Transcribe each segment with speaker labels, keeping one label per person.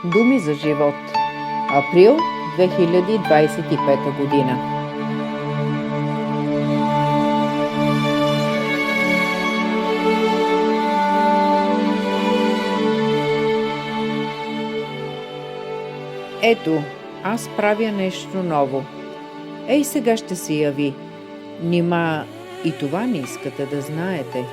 Speaker 1: Думи за живот. Април 2025 година. Ето, аз правя нещо ново. Ей, сега ще се яви. Нима и това не искате да знаете.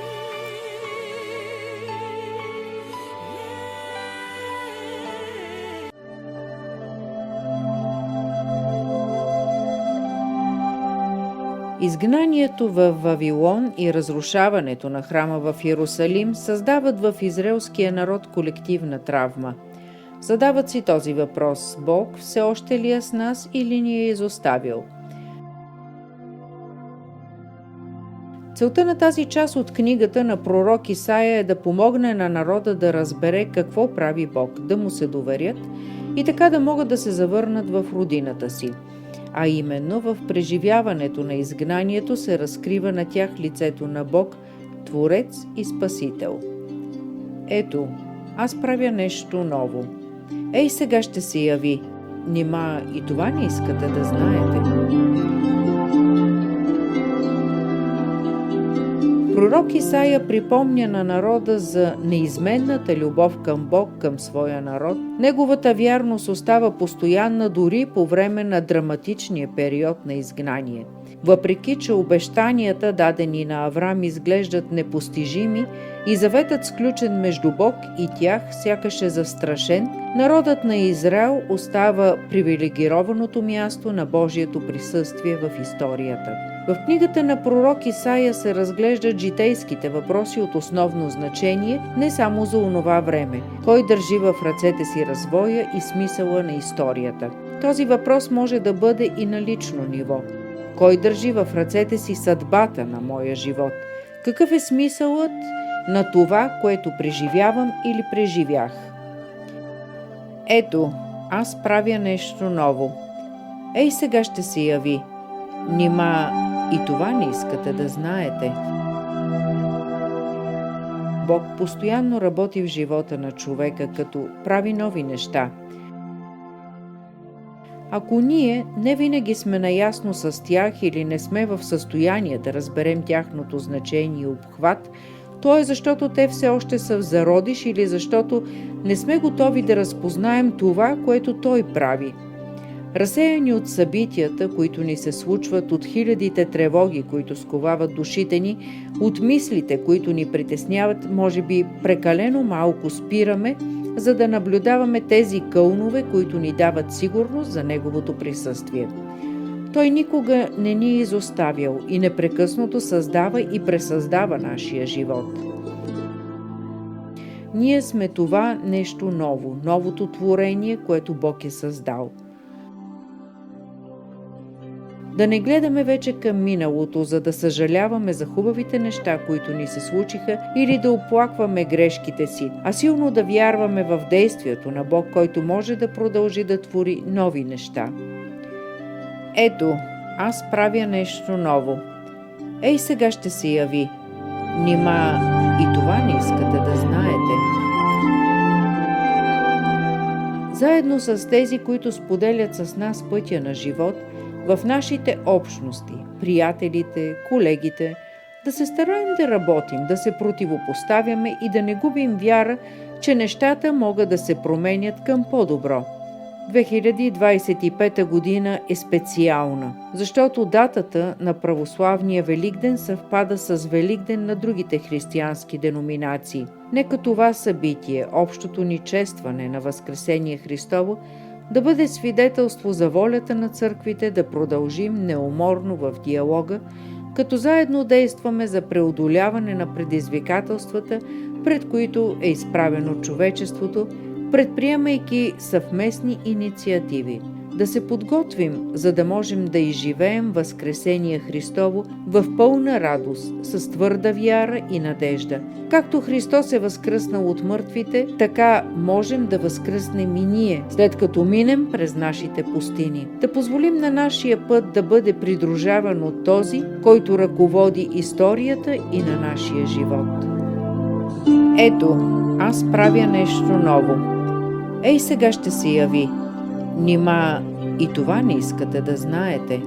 Speaker 1: Изгнанието в Вавилон и разрушаването на храма в Йерусалим създават в израелския народ колективна травма. Задават си този въпрос: Бог все още ли е с нас или ни е изоставил? Целта на тази част от книгата на пророк Исаия е да помогне на народа да разбере какво прави Бог, да му се доверят и така да могат да се завърнат в родината си. А именно в преживяването на изгнанието се разкрива на тях лицето на Бог, Творец и Спасител. Ето, аз правя нещо ново. Ей, сега ще се яви. Нима и това не искате да знаете. Пророк Исаия припомня на народа за неизменната любов към Бог, към своя народ. Неговата вярност остава постоянна дори по време на драматичния период на изгнание. Въпреки че обещанията, дадени на Авраам, изглеждат непостижими и заветът, сключен между Бог и тях, сякаш е застрашен, народът на Израел остава привилегированото място на Божието присъствие в историята. В книгата на пророк Исаия се разглеждат житейските въпроси от основно значение не само за онова време. Кой държи в ръцете си развоя и смисъла на историята? Този въпрос може да бъде и на лично ниво. Кой държи в ръцете си съдбата на моя живот? Какъв е смисълът на това, което преживявам или преживях? Ето, аз правя нещо ново. Ей, сега ще се яви. Нима и това не искате да знаете. Бог постоянно работи в живота на човека, като прави нови неща. Ако ние не винаги сме наясно с тях или не сме в състояние да разберем тяхното значение и обхват, то е защото те все още са в зародиш или защото не сме готови да разпознаем това, което Той прави. Разсеяни от събитията, които ни се случват, от хилядите тревоги, които сковават душите ни, от мислите, които ни притесняват, може би прекалено малко спираме, за да наблюдаваме тези кълнове, които ни дават сигурност за Неговото присъствие. Той никога не ни е изоставял и непрекъснато създава и пресъздава нашия живот. Ние сме това нещо ново, новото творение, което Бог е създал. Да не гледаме вече към миналото, за да съжаляваме за хубавите неща, които ни се случиха, или да оплакваме грешките си, а силно да вярваме в действието на Бог, който може да продължи да твори нови неща. Ето, аз правя нещо ново. Ей, сега ще се яви. Нима и това не искате да знаете. Заедно с тези, които споделят с нас пътя на живот, в нашите общности, приятелите, колегите, да се стараем да работим, да се противопоставяме и да не губим вяра, че нещата могат да се променят към по-добро. 2025 година е специална, защото датата на православния Великден съвпада с Великден на другите християнски деноминации. Нека това събитие, общото ни честване на Възкресение Христово, да бъде свидетелство за волята на църквите да продължим неуморно в диалога, като заедно действаме за преодоляване на предизвикателствата, пред които е изправено човечеството, предприемайки съвместни инициативи. Да се подготвим, за да можем да изживеем Възкресение Христово в пълна радост, с твърда вяра и надежда. Както Христос е възкръснал от мъртвите, така можем да възкръснем и ние, след като минем през нашите пустини. Да позволим на нашия път да бъде придружаван от този, който ръководи историята и на нашия живот. Ето, аз правя нещо ново. Ей сега ще се яви. Нима и това не искате да знаете.